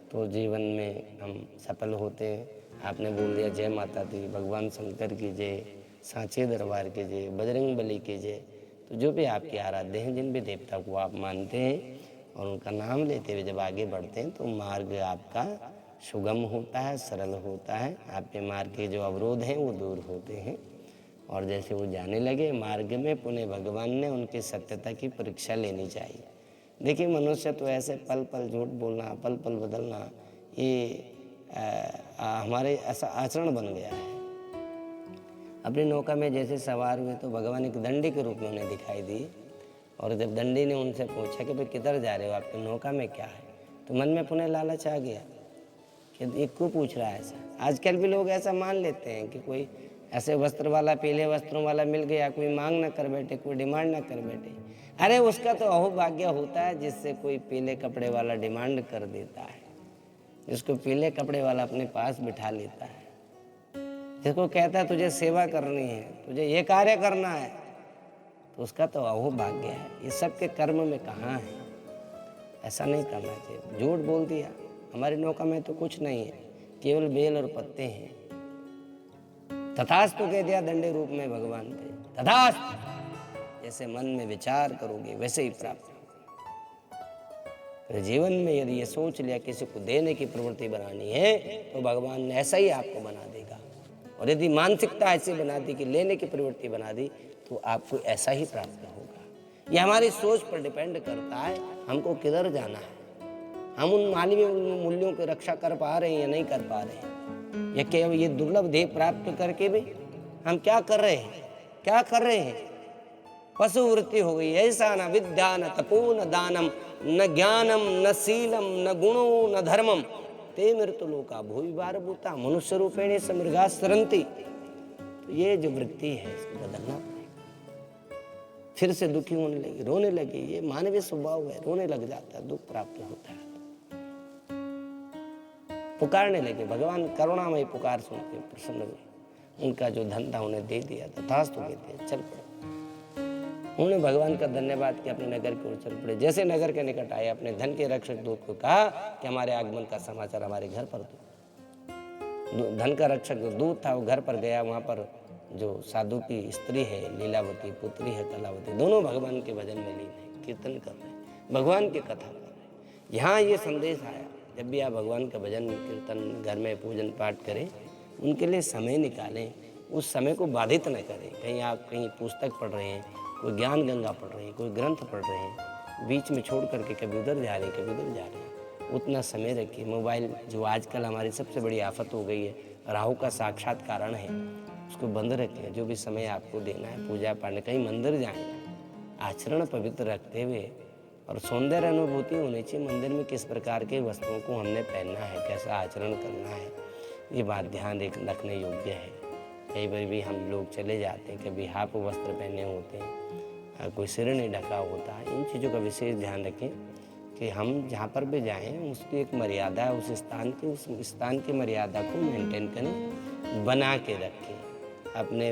S1: तो जीवन में हम सफल होते हैं। आपने बोल दिया जय माता दी, भगवान शंकर की जय, सांचे दरबार की जय, बजरंग बली की जय। तो जो भी आपके आराध्य हैं, जिन भी देवता को आप मानते हैं और उनका नाम लेते हुए जब आगे बढ़ते हैं तो मार्ग आपका सुगम होता है, सरल होता है। आपके मार्ग के जो अवरोध हैं वो दूर होते हैं। और जैसे वो जाने लगे मार्ग में, पुनः भगवान ने उनकी सत्यता की परीक्षा लेनी चाहिए। देखिए मनुष्य तो ऐसे पल पल झूठ बोलना, पल पल बदलना, ये हमारे ऐसा आचरण बन गया है। अपनी नौका में जैसे सवार हुए तो भगवान एक दंडी के रूप में उन्हें दिखाई दिए। और जब दंडी ने उनसे पूछा कि भाई किधर जा रहे हो, आपकी नौका में क्या है, तो मन में पुनः लालच आ गया कि ये क्यों पूछ रहा है ऐसा। आजकल भी लोग ऐसा मान लेते हैं कि कोई ऐसे वस्त्र वाला, पीले वस्त्रों वाला मिल गया, कोई मांग ना कर बैठे, कोई डिमांड ना कर बैठे। अरे उसका तो अहोभाग्य होता है जिससे कोई पीले कपड़े वाला डिमांड कर देता है, जिसको पीले कपड़े वाला अपने पास बिठा लेता है, जिसको कहता है तुझे सेवा करनी है, तुझे ये कार्य करना है, तो उसका तो अहोभाग्य है। ये सब के कर्म में कहाँ है, ऐसा नहीं करना चाहिए। झूठ बोल दिया, हमारी नौका में तो कुछ नहीं है, केवल बेल और पत्ते हैं। तथास्तु कह दिया दंडे रूप में भगवान थे। तथास्तु, जैसे मन में विचार करोगे वैसे ही प्राप्त होगा। जीवन में यदि ये सोच लिया किसी को देने की प्रवृत्ति बनानी है तो भगवान ने ऐसा ही आपको बना देगा। और यदि मानसिकता ऐसी बना दी कि लेने की प्रवृत्ति बना दी तो आपको ऐसा ही प्राप्त होगा। ये हमारी सोच पर डिपेंड करता है हमको किधर जाना है, हम उन मानवीय मूल्यों की रक्षा कर पा रहे हैं या नहीं कर पा रहे हैं, या केवल ये दुर्लभ देह प्राप्त करके भी हम क्या कर रहे हैं, क्या कर रहे हैं। पशु वृत्ति हो गई, ऐसा न विद्या न तपो न दानम न ज्ञानम न शीलम न गुणो न धर्मम ते मृत्यु लोका भूमि बार भूता मनुष्य रूपेण स मृगा सरंती। तो ये जो वृत्ति है इसको बदलना पड़ेगा। फिर से दुखी होने लगी, रोने लगी, ये मानवीय स्वभाव है, रोने लग जाता है, दुख प्राप्त होता है। पुकारने लगे, भगवान करुणामय पुकार सुनते प्रसन्न हुए, उनका जो धन था उन्हें दे दिया। तथास्तु कहते चल पड़े। उन्होंने भगवान का धन्यवाद किया, अपने नगर की ओर चल पड़े। जैसे नगर के निकट आए, अपने धन के रक्षक दूत को कहा कि हमारे आगमन का समाचार हमारे घर पर दो। धन का रक्षक जो दूत था वो घर पर गया, वहाँ पर जो साधु की स्त्री है लीलावती, पुत्री है कलावती, दोनों भगवान के भजन में लीन है, कीर्तन कर रहे हैं, भगवान की कथा कर रहे हैं। यहाँ ये संदेश आया, जब भी आप भगवान का भजन कीर्तन घर में पूजन पाठ करें, उनके लिए समय निकालें, उस समय को बाधित न करें। कहीं आप कहीं पुस्तक पढ़ रहे हैं, कोई ज्ञान गंगा पढ़ रहे हैं, कोई ग्रंथ पढ़ रहे हैं, बीच में छोड़ करके कभी उधर जा रहे हैं, कभी उधर जा रहे हैं, उतना समय रखिए। मोबाइल जो आजकल हमारी सबसे बड़ी आफत हो गई है, राहु का साक्षात कारण है, उसको बंद रखें। जो भी समय आपको देना है पूजा पाठ, कहीं मंदिर जाएं, आचरण पवित्र रखते हुए, और सौंदर्य अनुभूति होनी चाहिए। मंदिर में किस प्रकार के वस्त्रों को हमने पहनना है, कैसा आचरण करना है, ये बात ध्यान रखने योग्य है। कई बार भी हम लोग चले जाते हैं, कभी हाफ वस्त्र पहने होते हैं, कोई सिर नहीं ढका होता। इन चीज़ों का विशेष ध्यान रखें कि हम जहाँ पर भी जाएं उसकी एक मर्यादा है, उस स्थान की मर्यादा को मेंटेन करें, बना के रखें। अपने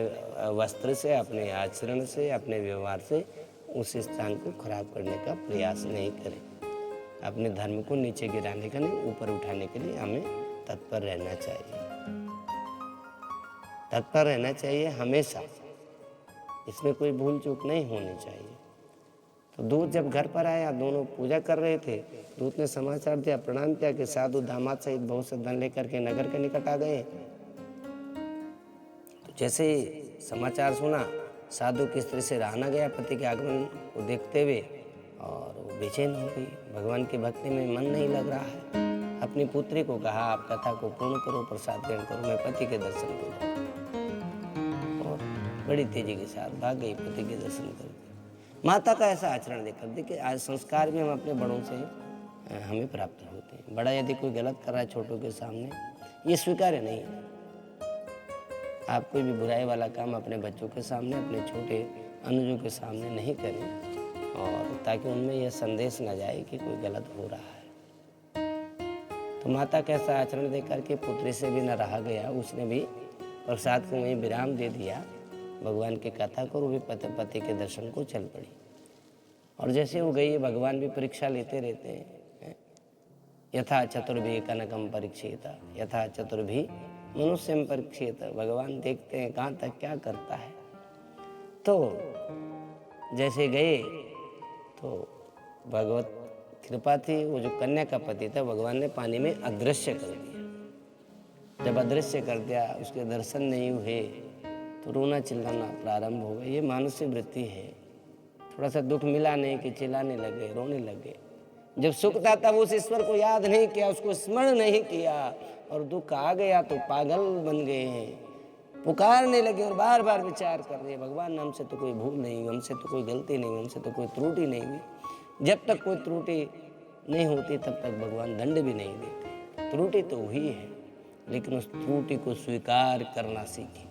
S1: वस्त्र से, अपने आचरण से, अपने व्यवहार से उस स्थान को खराब करने का प्रयास नहीं करें। अपने धर्म को नीचे गिराने का नहीं, ऊपर उठाने के लिए हमें तत्पर रहना चाहिए, तत्पर रहना चाहिए हमेशा। इसमें कोई भूल चूक नहीं होनी चाहिए। तो दूत जब घर पर आया, दोनों पूजा कर रहे थे, दूत ने समाचार दिया, प्रणाम किया कि साधु दामाद सहित बहुत से धन लेकर के नगर के निकट आ गए। तो जैसे ही समाचार सुना, साधु की स्त्री से रहा न गया पति के आगमन को देखते हुए, और वो बेचैन हो गई। भगवान की भक्ति में मन नहीं लग रहा है। अपनी पुत्री को कहा, आप कथा को पूर्ण करो, प्रसाद ग्रहण करो, मैं पति के दर्शन करूँ। और बड़ी तेजी के साथ भाग गई पति के दर्शन करके। माता का ऐसा आचरण देखकर, देखिए आज संस्कार भी हम अपने बड़ों से हमें प्राप्त होते हैं। बड़ा यदि कोई गलत कर रहा है छोटों के सामने, ये स्वीकार्य नहीं है। आप कोई भी बुराई वाला काम अपने बच्चों के सामने, अपने छोटे अनुजों के सामने नहीं करें, और ताकि उनमें यह संदेश न जाए कि कोई गलत हो रहा है। तो माता कैसा आचरण देख करके पुत्री से भी न रहा गया, उसने भी प्रसाद को वहीं विराम दे दिया, भगवान की कथा को, वो भी पति के दर्शन को चल पड़ी। और जैसे वो गई, भगवान भी परीक्षा लेते रहते हैं। यथा चतुर्भी कनकम परीक्षित, यथा चतुर्भी मनुष्यम परीक्षित। भगवान देखते हैं कहाँ तक क्या करता है। तो जैसे गए तो भगवत कृपा थी, वो जो कन्या का पति था, भगवान ने पानी में अदृश्य कर दिया। जब अदृश्य कर दिया, उसके दर्शन नहीं हुए, तो रोना चिल्लाना प्रारंभ हो गया। ये मानसिक वृत्ति है। थोड़ा सा दुख मिला नहीं कि चिल्लाने लगे, रोने लगे। जब सुख था तब उस ईश्वर को याद नहीं किया, उसको स्मरण नहीं किया, और दुख आ गया तो पागल बन गए हैं, पुकारने लगे और बार बार विचार कर रहे हैं, भगवान हमसे तो कोई भूल नहीं, हमसे तो कोई गलती नहीं, हमसे तो कोई त्रुटि नहीं हुई। जब तक कोई त्रुटि नहीं होती तब तक भगवान दंड भी नहीं देते। त्रुटि तो हुई है, लेकिन उस त्रुटि को स्वीकार करना सीखें,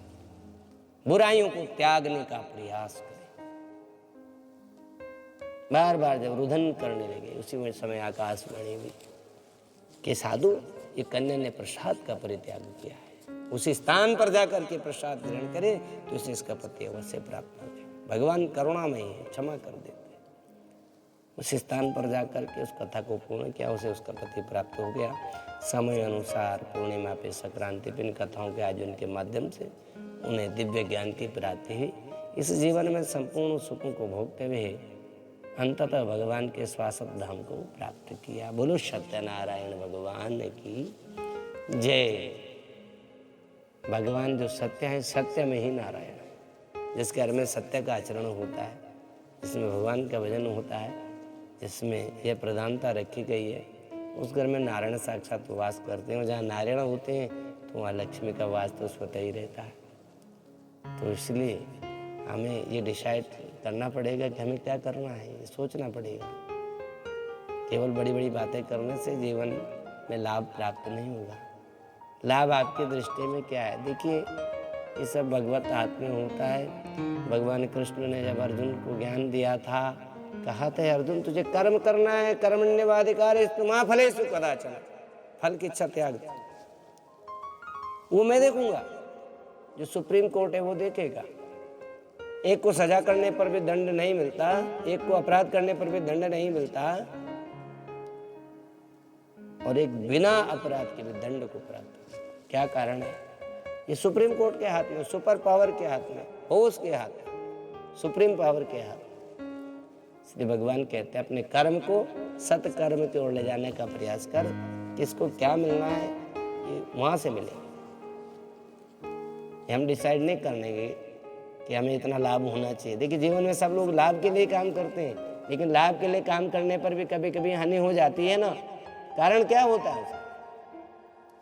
S1: बुराइयों को त्यागने का प्रयास करें। बार बार जब रुदन करने लगे, उसी समय आकाशवाणी हुई कि साधु, ये कन्या ने प्रसाद का परित्याग किया है, उसी स्थान पर जाकर के प्रसाद ग्रहण करे तो इसे इसका पति अवश्य प्राप्त हो जाए। भगवान करुणामय है, क्षमा कर देते। उस स्थान पर जाकर के उस कथा को पूर्ण किया, उसे उसका पति प्राप्त हो गया। समय अनुसार पूर्णिमा पे, संक्रांति पे, इन कथाओं के आयोजन के माध्यम से उन्हें दिव्य ज्ञान की प्राप्ति हुई। इस जीवन में संपूर्ण सुखों को भोगते हुए अंततः भगवान के शाश्वत धाम को प्राप्त किया। बोलो सत्यनारायण भगवान की जय। भगवान जो सत्य है, सत्य में ही नारायण है। जिसके घर में सत्य का आचरण होता है, जिसमें भगवान का भजन होता है, जिसमें यह प्रधानता रखी गई है, उस घर में नारायण साक्षात वास करते हैं। और जहाँ नारायण होते हैं तो वहाँ लक्ष्मी का वास तो स्वतः ही रहता है। तो इसलिए हमें ये डिसाइड करना पड़ेगा कि हमें क्या करना है, ये सोचना पड़ेगा। केवल बड़ी बड़ी बातें करने से जीवन में लाभ प्राप्त नहीं होगा। लाभ आपकी दृष्टि में क्या है? देखिए, ये सब भगवत हाथ में होता है। भगवान कृष्ण ने जब अर्जुन को ज्ञान दिया था, कहा था अर्जुन तुझे कर्म करना है, कर्मण्येवाधिकारस्ते मा फलेषु कदाचन, फल की इच्छा त्याग दे। वो मैं देखूंगा, जो सुप्रीम कोर्ट है वो देखेगा। एक को सजा करने पर भी दंड नहीं मिलता, एक को अपराध करने पर भी दंड नहीं मिलता, और एक बिना अपराध के भी दंड को प्राप्त। क्या कारण है? ये सुप्रीम कोर्ट के हाथ में, सुपर पावर के हाथ में, होश के हाथ में, सुप्रीम पावर के हाथ में। इसलिए भगवान कहते हैं अपने कर्म को सत्कर्म की ओर ले जाने का प्रयास कर, किसको क्या मिलना है ये वहाँ से मिलेगा। हम डिसाइड नहीं करेंगे कि हमें इतना लाभ होना चाहिए। देखिए जीवन में सब लोग लाभ के लिए काम करते हैं, लेकिन लाभ के लिए काम करने पर भी कभी कभी हानि हो जाती है ना। कारण क्या होता है उसका?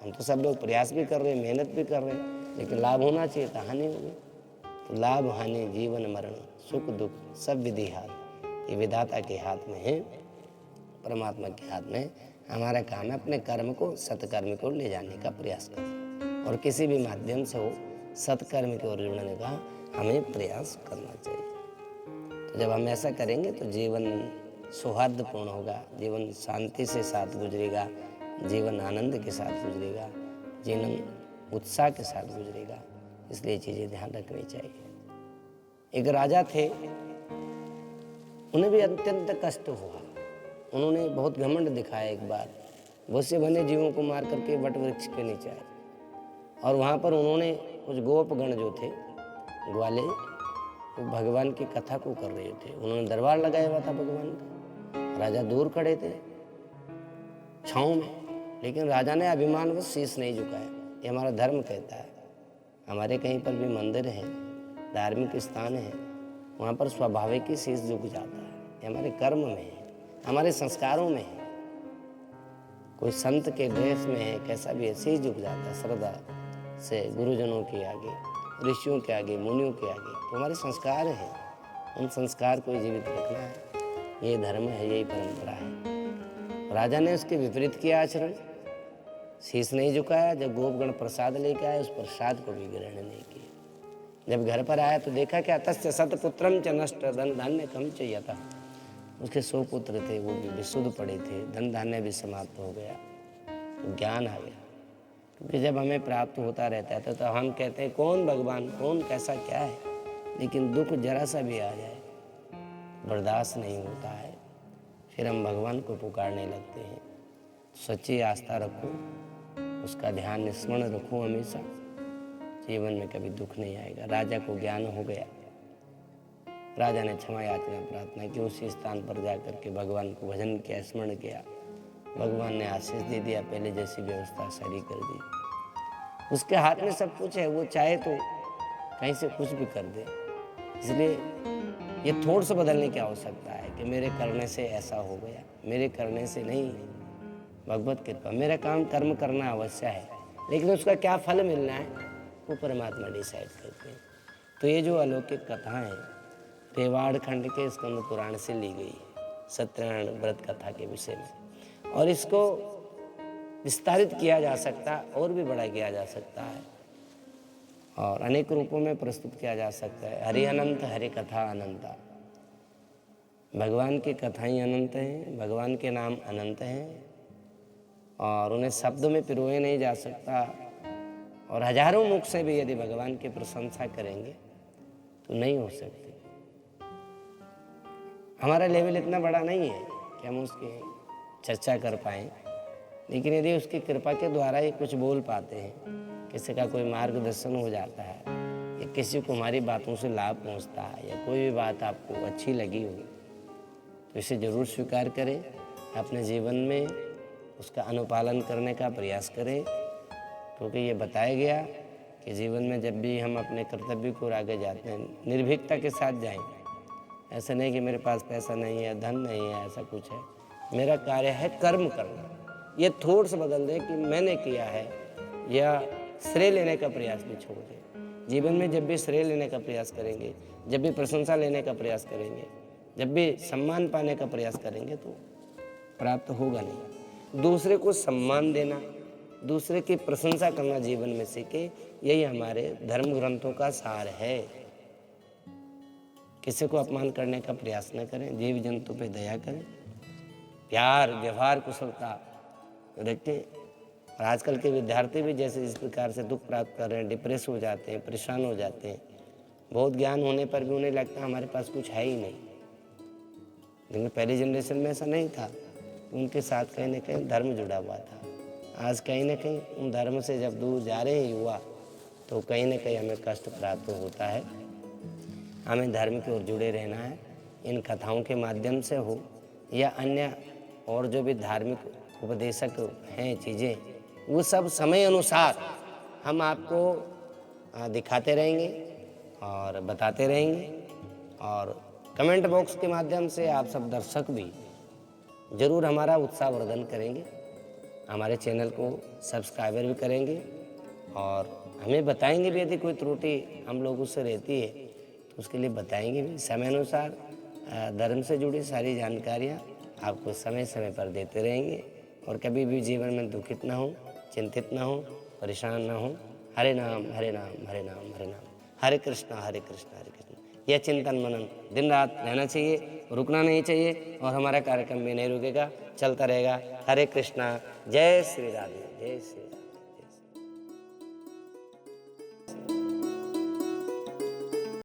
S1: हम तो सब लोग प्रयास भी कर रहे हैं, मेहनत भी कर रहे हैं, लेकिन लाभ होना चाहिए तो हानि होगी। तो लाभ हानि, जीवन मरण, सुख दुख सब विधि हाथ, ये विधाता के हाथ में है, परमात्मा के हाथ में। हमारा काम है अपने कर्म को सत्कर्म को ले जाने का प्रयास करना, और किसी भी माध्यम से हो सत्कर्म की ओर जुड़ने का हमें प्रयास करना चाहिए। तो जब हम ऐसा करेंगे तो जीवन सौहार्दपूर्ण होगा, जीवन शांति से साथ गुजरेगा, जीवन आनंद के साथ गुजरेगा, जीवन उत्साह के साथ गुजरेगा। इसलिए चीज़ें ध्यान रखनी चाहिए। एक राजा थे, उन्हें भी अत्यंत कष्ट हुआ। उन्होंने बहुत घमंड दिखाया एक बार, बहुत से वन्य जीवों को मार करके वट वृक्ष के नीचे आए, और वहाँ पर उन्होंने कुछ गोपगण जो थे ग्वाले, वो भगवान की कथा को कर रहे थे। उन्होंने दरबार लगाया हुआ था भगवान का। राजा दूर खड़े थे छाँव में, लेकिन राजा ने अभिमानवश शीश नहीं झुकाया। ये हमारा धर्म कहता है। हमारे कहीं पर भी मंदिर है, धार्मिक स्थान है, वहाँ पर स्वाभाविक ही शीश झुक जाता है। ये हमारे कर्म में है, हमारे संस्कारों में है। कोई संत के ड्रेस में है, कैसा भी है, शीश झुक जाता है श्रद्धा से गुरुजनों के आगे, ऋषियों के आगे, मुनियों के आगे। तो हमारे संस्कार हैं, उन संस्कार को जीवित रखना है। ये धर्म है, यही परंपरा है। राजा ने उसके विपरीत किया आचरण, शीश नहीं झुकाया। जब गोपगण प्रसाद लेके आए, उस प्रसाद को भी ग्रहण नहीं किया। जब घर पर आया तो देखा कि अतस्य सतपुत्रम च नष्ट धन धान्य कम चाहिए था। उसके 100 पुत्र थे, वो भी विशुद्ध पड़े थे, धन धान्य भी समाप्त हो गया। तो ज्ञान आ गया, क्योंकि जब हमें प्राप्त होता रहता है तो हम कहते हैं कौन भगवान, कौन कैसा क्या है, लेकिन दुख जरा सा भी आ जाए बर्दाश्त नहीं होता है, फिर हम भगवान को पुकारने लगते हैं। सच्ची आस्था रखो, उसका ध्यान स्मरण रखो हमेशा, जीवन में कभी दुख नहीं आएगा। राजा को ज्ञान हो गया, राजा ने क्षमा याचना प्रार्थना की, उसी स्थान पर जाकर के भगवान को भजन किया, स्मरण किया। भगवान ने आशीष दे दिया, पहले जैसी व्यवस्था सारी कर दी। उसके हाथ में सब कुछ है, वो चाहे तो कहीं से कुछ भी कर दे। इसलिए ये थोड़ा सा बदलने की आवश्यकता है कि मेरे करने से ऐसा हो गया, मेरे करने से नहीं, भगवत कृपा। मेरा काम कर्म करना अवश्य है, लेकिन उसका क्या फल मिलना है वो परमात्मा डिसाइड करते हैं। तो ये जो अलौकिक कथा है रेवाड़ खंड के स्कंद पुराण से ली गई है, सत्यनारायण व्रत कथा के विषय में, और इसको विस्तारित किया जा सकता है और भी बड़ा किया जा सकता है, और अनेक रूपों में प्रस्तुत किया जा सकता है। हरि अनंत, हरि कथा अनंता। भगवान की कथाएं अनंत हैं, भगवान के नाम अनंत हैं, और उन्हें शब्द में पिरोए नहीं जा सकता। और हजारों मुख से भी यदि भगवान की प्रशंसा करेंगे तो नहीं हो सकती। हमारा लेवल इतना बड़ा नहीं है कि हम उसकी चर्चा कर पाएँ, लेकिन यदि उसकी कृपा के द्वारा ही कुछ बोल पाते हैं, किसी का कोई मार्गदर्शन हो जाता है, या किसी को हमारी बातों से लाभ पहुंचता है, या कोई भी बात आपको अच्छी लगी हो, तो इसे ज़रूर स्वीकार करें, अपने जीवन में उसका अनुपालन करने का प्रयास करें। क्योंकि ये बताया गया कि जीवन में जब भी हम अपने कर्तव्य को आगे जाते हैं, निर्भीकता के साथ जाएं। ऐसा नहीं कि मेरे पास पैसा नहीं है, धन नहीं है, ऐसा कुछ है। मेरा कार्य है कर्म करना। ये थोड़ा सा बदल दें कि मैंने किया है, या श्रेय लेने का प्रयास भी छोड़ दें। जीवन में जब भी श्रेय लेने का प्रयास करेंगे, जब भी प्रशंसा लेने का प्रयास करेंगे, जब भी सम्मान पाने का प्रयास करेंगे तो प्राप्त होगा नहीं। दूसरे को सम्मान देना, दूसरे की प्रशंसा करना जीवन में सीखे, यही हमारे धर्म ग्रंथों का सार है। किसी को अपमान करने का प्रयास न करें, जीव जंतु पे दया करें, प्यार व्यवहार कुशलता रखें। और आजकल के विद्यार्थी भी जैसे इस प्रकार से दुख प्राप्त कर रहे हैं, डिप्रेस हो जाते हैं, परेशान हो जाते हैं। बहुत ज्ञान होने पर भी उन्हें लगता है हमारे पास कुछ है ही नहीं। लेकिन पहली जनरेशन में ऐसा नहीं था, उनके साथ कहीं ना कहीं धर्म जुड़ा हुआ था। आज कहीं ना कहीं उन धर्म से जब दूर जा रहे हैं युवा, तो कहीं ना कहीं हमें कष्ट प्राप्त होता है। हमें धर्म की ओर जुड़े रहना है, इन कथाओं के माध्यम से हो या अन्य और जो भी धार्मिक उपदेशक हैं चीज़ें, वो सब समय अनुसार हम आपको दिखाते रहेंगे और बताते रहेंगे। और कमेंट बॉक्स के माध्यम से आप सब दर्शक भी ज़रूर हमारा उत्साहवर्धन करेंगे, हमारे चैनल को सब्सक्राइबर भी करेंगे और हमें बताएंगे भी यदि कोई त्रुटि हम लोगों से रहती है तो उसके लिए बताएंगे भी। समय अनुसार धर्म से जुड़ी सारी जानकारियाँ आपको समय समय पर देते रहेंगे। और कभी भी जीवन में दुखित ना हो, चिंतित ना हो, परेशान ना हो। हरे नाम हरे नाम हरे नाम हरे नाम, हरे कृष्णा हरे कृष्णा हरे कृष्णा। यह चिंतन मनन दिन रात रहना चाहिए, रुकना नहीं चाहिए और हमारा कार्यक्रम भी नहीं रुकेगा, चलता रहेगा। हरे कृष्णा, जय श्री राधे, जय श्री।